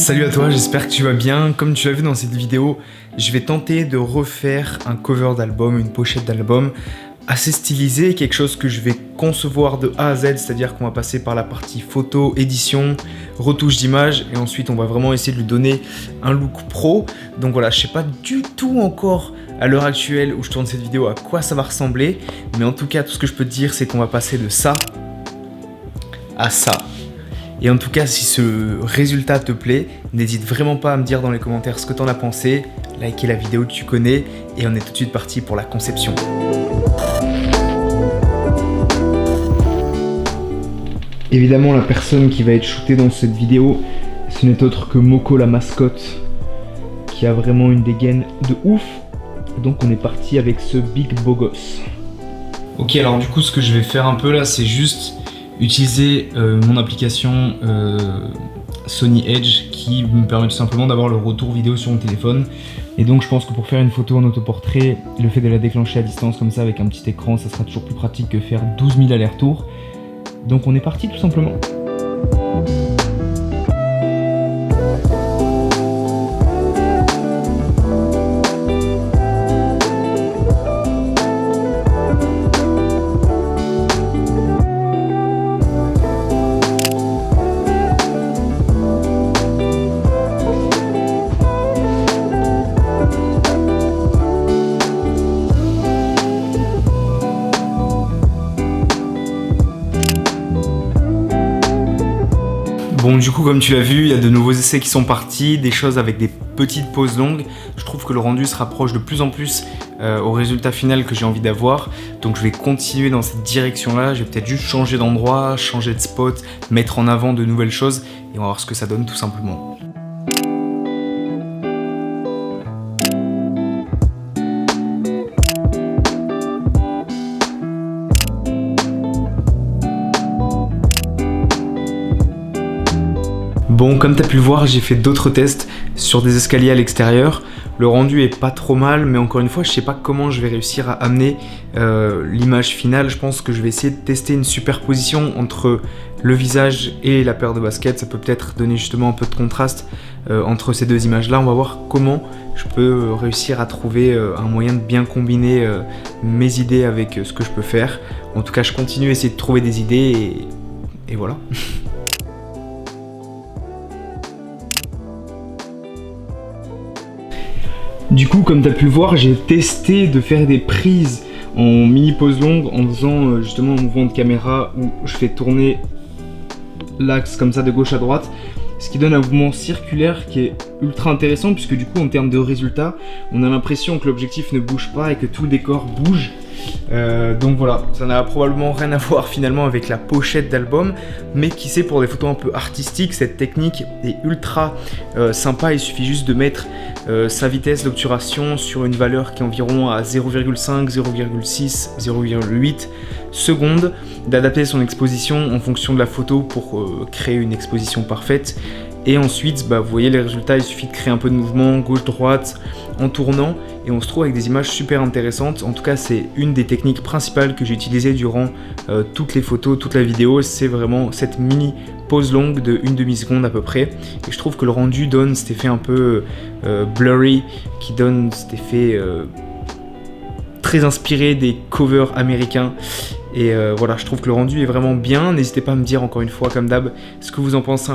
Salut à toi, j'espère que tu vas bien. Comme tu l'as vu dans cette vidéo, je vais tenter de refaire un cover d'album, une pochette d'album assez stylisé, quelque chose que je vais concevoir de A à Z, c'est-à-dire qu'on va passer par la partie photo, édition, retouche d'image et ensuite on va vraiment essayer de lui donner un look pro. Donc voilà, je sais pas du tout encore à l'heure actuelle où je tourne cette vidéo à quoi ça va ressembler, mais en tout cas tout ce que je peux te dire c'est qu'on va passer de ça à ça. Et en tout cas, si ce résultat te plaît, n'hésite vraiment pas à me dire dans les commentaires ce que t'en as pensé, liker la vidéo que tu connais, et on est tout de suite parti pour la conception. Évidemment, la personne qui va être shootée dans cette vidéo, ce n'est autre que Moko la mascotte, qui a vraiment une dégaine de ouf. Donc on est parti avec ce big beau gosse. Ok, alors du coup, ce que je vais faire un peu là, c'est juste utiliser mon application Sony Edge qui me permet tout simplement d'avoir le retour vidéo sur mon téléphone. Et donc je pense que pour faire une photo en autoportrait, le fait de la déclencher à distance comme ça avec un petit écran, ça sera toujours plus pratique que faire 12 000 allers-retours. Donc on est parti tout simplement. Bon, du coup, comme tu l'as vu, il y a de nouveaux essais qui sont partis, des choses avec des petites pauses longues. Je trouve que le rendu se rapproche de plus en plus au résultat final que j'ai envie d'avoir. Donc je vais continuer dans cette direction-là. Je vais peut-être juste changer d'endroit, changer de spot, mettre en avant de nouvelles choses et on va voir ce que ça donne tout simplement. Bon, comme tu as pu le voir, j'ai fait d'autres tests sur des escaliers à l'extérieur. Le rendu est pas trop mal, mais encore une fois, je sais pas comment je vais réussir à amener l'image finale. Je pense que je vais essayer de tester une superposition entre le visage et la paire de baskets. Ça peut peut-être donner justement un peu de contraste entre ces deux images-là. On va voir comment je peux réussir à trouver un moyen de bien combiner mes idées avec ce que je peux faire. En tout cas, je continue à essayer de trouver des idées et voilà. Du coup, comme tu as pu le voir, j'ai testé de faire des prises en mini pause longue en faisant justement un mouvement de caméra où je fais tourner l'axe comme ça de gauche à droite, ce qui donne un mouvement circulaire qui est ultra intéressant puisque du coup en termes de résultats, on a l'impression que l'objectif ne bouge pas et que tout le décor bouge. Donc voilà, ça n'a probablement rien à voir finalement avec la pochette d'album, mais qui sait, pour des photos un peu artistiques, cette technique est ultra sympa. Il suffit juste de mettre sa vitesse d'obturation sur une valeur qui est environ à 0,5, 0,6, 0,8 secondes, d'adapter son exposition en fonction de la photo pour créer une exposition parfaite. Et ensuite, vous voyez les résultats, il suffit de créer un peu de mouvement gauche-droite en tournant et on se trouve avec des images super intéressantes. En tout cas, c'est une des techniques principales que j'ai utilisées durant toutes les photos, toute la vidéo. C'est vraiment cette mini pause longue de une demi-seconde à peu près. Et je trouve que le rendu donne cet effet un peu blurry, qui donne cet effet très inspiré des covers américains. Et voilà, je trouve que le rendu est vraiment bien. N'hésitez pas à me dire encore une fois, comme d'hab, ce que vous en pensez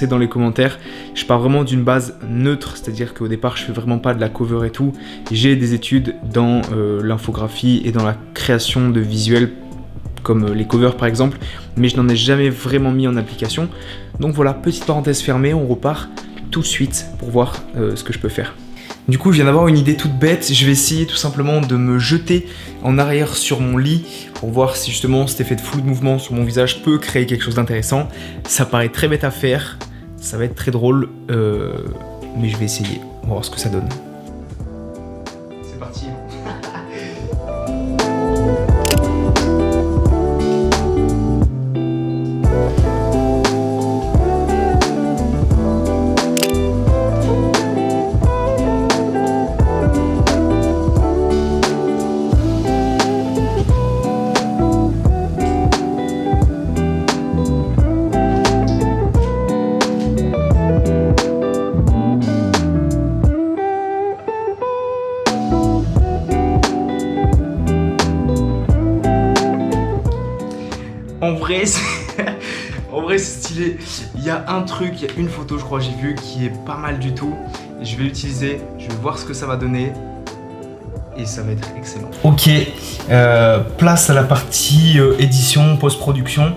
dans les commentaires. Je pars vraiment d'une base neutre, c'est-à-dire qu'au départ je fais vraiment pas de la cover et tout. J'ai des études dans l'infographie et dans la création de visuels comme les covers par exemple, mais je n'en ai jamais vraiment mis en application. Donc voilà, petite parenthèse fermée, on repart tout de suite pour voir ce que je peux faire. Du coup, je viens d'avoir une idée toute bête. Je vais essayer tout simplement de me jeter en arrière sur mon lit pour voir si justement cet effet de flou de mouvement sur mon visage peut créer quelque chose d'intéressant. Ça paraît très bête à faire, ça va être très drôle, mais je vais essayer. On va voir ce que ça donne. C'est parti. en vrai c'est stylé. Il y a un truc, il y a une photo je crois j'ai vu qui est pas mal du tout. Et je vais l'utiliser, je vais voir ce que ça va donner. Et ça va être excellent. Ok, place à la partie édition, post-production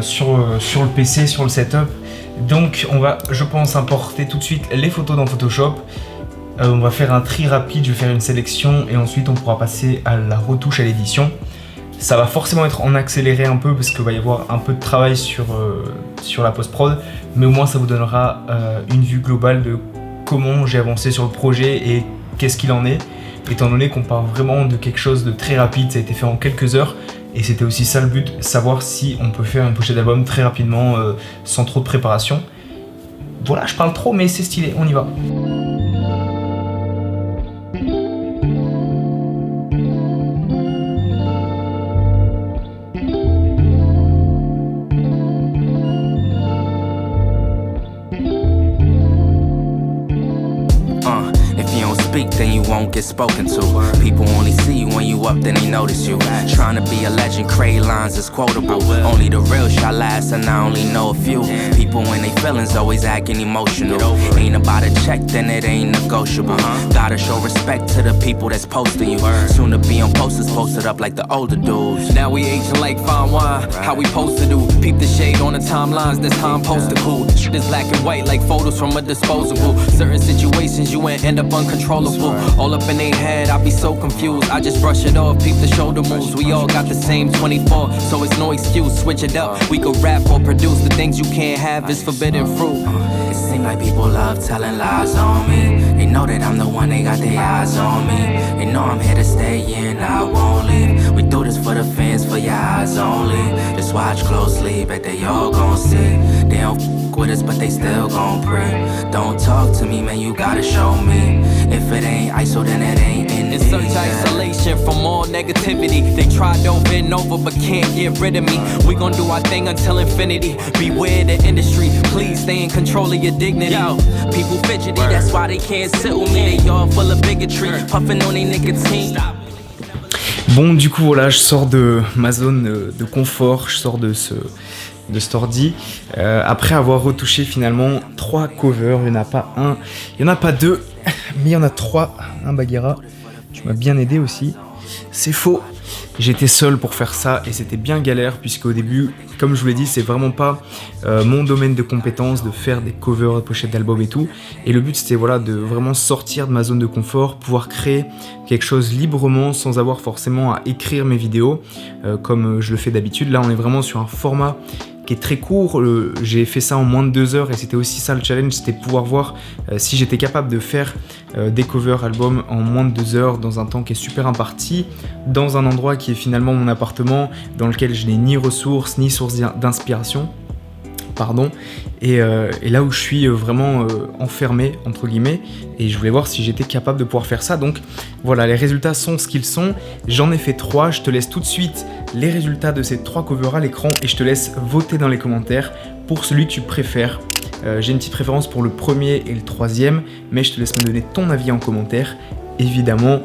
sur le PC, sur le setup. Donc on va, je pense, importer tout de suite les photos dans Photoshop. On va faire un tri rapide, je vais faire une sélection et ensuite on pourra passer à la retouche, à l'édition. Ça va forcément être en accéléré un peu parce qu'il va y avoir un peu de travail sur la post-prod, mais au moins ça vous donnera une vue globale de comment j'ai avancé sur le projet et qu'est-ce qu'il en est, étant donné qu'on part vraiment de quelque chose de très rapide, ça a été fait en quelques heures et c'était aussi ça le but, savoir si on peut faire une pochette d'album très rapidement sans trop de préparation. Voilà, je parle trop mais c'est stylé, on y va. Then you won't get spoken to. People only see you when you up, then they notice you. Trying to be a legend, create lines that's quotable. Only the real shall last, and I only know a few. People when they feelings always acting emotional. Ain't about a check, then it ain't negotiable. Gotta show respect to the people that's posting you. Soon to be on posters posted up like the older dudes. Now we aging like fine wine, how we supposed to do. Peep the shade on the timelines, that's how I'm supposed to cool. Shit is black and white like photos from a disposable. Certain situations you ain't end up uncontrollable. All up in their head, I be so confused. I just brush it off, peep the shoulder moves. We all got the same 24, so it's no excuse. Switch it up, we could rap or produce. The things you can't have is forbidden fruit. It seems like people love telling lies on me. They know that I'm the one, they got their eyes on me. They know I'm here to stay, yeah, and I won't leave. We do this for the fans, for your eyes only. Just watch closely, bet they all gon' see. They don't f with us, but they still gon' pray. Don't talk to me, man, you gotta show me. If it ain't ISO, then it ain't in search isolation from all negativity. They tried over and over, but can't get rid of me. We gon' do our thing until infinity. Beware the industry, please stay in control of your dignity. Yo, people fidgety, that's why they can't sit with me. They all full of bigotry, puffin' on their nicotine. Bon, du coup, voilà, je sors de ma zone de confort, je sors de cet ordi. Après avoir retouché finalement 3 covers, il n'y en a pas un, il n'y en a pas 2, mais il y en a 3. Un Bagheera, tu m'as bien aidé aussi. C'est faux, j'étais seul pour faire ça et c'était bien galère puisque au début, comme je vous l'ai dit, c'est vraiment pas mon domaine de compétence de faire des covers, des pochettes d'albums et tout. Et le but c'était voilà, de vraiment sortir de ma zone de confort, pouvoir créer quelque chose librement sans avoir forcément à écrire mes vidéos comme je le fais d'habitude. Là on est vraiment sur un format qui est très court, j'ai fait ça en moins de 2 heures et c'était aussi ça le challenge, c'était pouvoir voir si j'étais capable de faire des covers albums en moins de 2 heures dans un temps qui est super imparti, dans un endroit qui est finalement mon appartement, dans lequel je n'ai ni ressources ni source d'inspiration. Pardon, et là où je suis vraiment enfermé entre guillemets, et je voulais voir si j'étais capable de pouvoir faire ça. Donc voilà, les résultats sont ce qu'ils sont. J'en ai fait 3, je te laisse tout de suite les résultats de ces 3 covers à l'écran et je te laisse voter dans les commentaires pour celui que tu préfères. J'ai une petite préférence pour le premier et le troisième, mais je te laisse me donner ton avis en commentaire. Évidemment,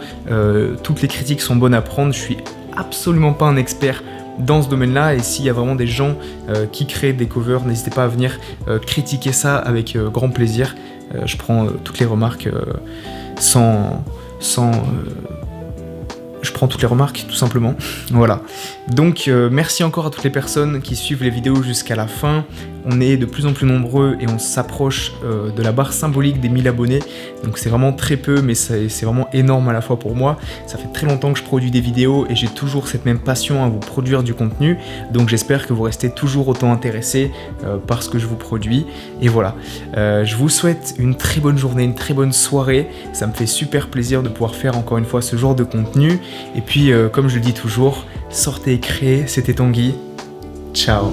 toutes les critiques sont bonnes à prendre, je suis absolument pas un expert dans ce domaine-là, et s'il y a vraiment des gens qui créent des covers, n'hésitez pas à venir critiquer ça avec grand plaisir. Je prends toutes les remarques je prends toutes les remarques tout simplement. Voilà. Donc merci encore à toutes les personnes qui suivent les vidéos jusqu'à la fin. On est de plus en plus nombreux et on s'approche de la barre symbolique des 1000 abonnés. Donc c'est vraiment très peu, mais c'est vraiment énorme à la fois pour moi. Ça fait très longtemps que je produis des vidéos et j'ai toujours cette même passion à vous produire du contenu. Donc j'espère que vous restez toujours autant intéressés par ce que je vous produis. Et voilà. Je vous souhaite une très bonne journée, une très bonne soirée. Ça me fait super plaisir de pouvoir faire encore une fois ce genre de contenu. Et puis comme je le dis toujours, sortez et créez. C'était Tanguy. Ciao.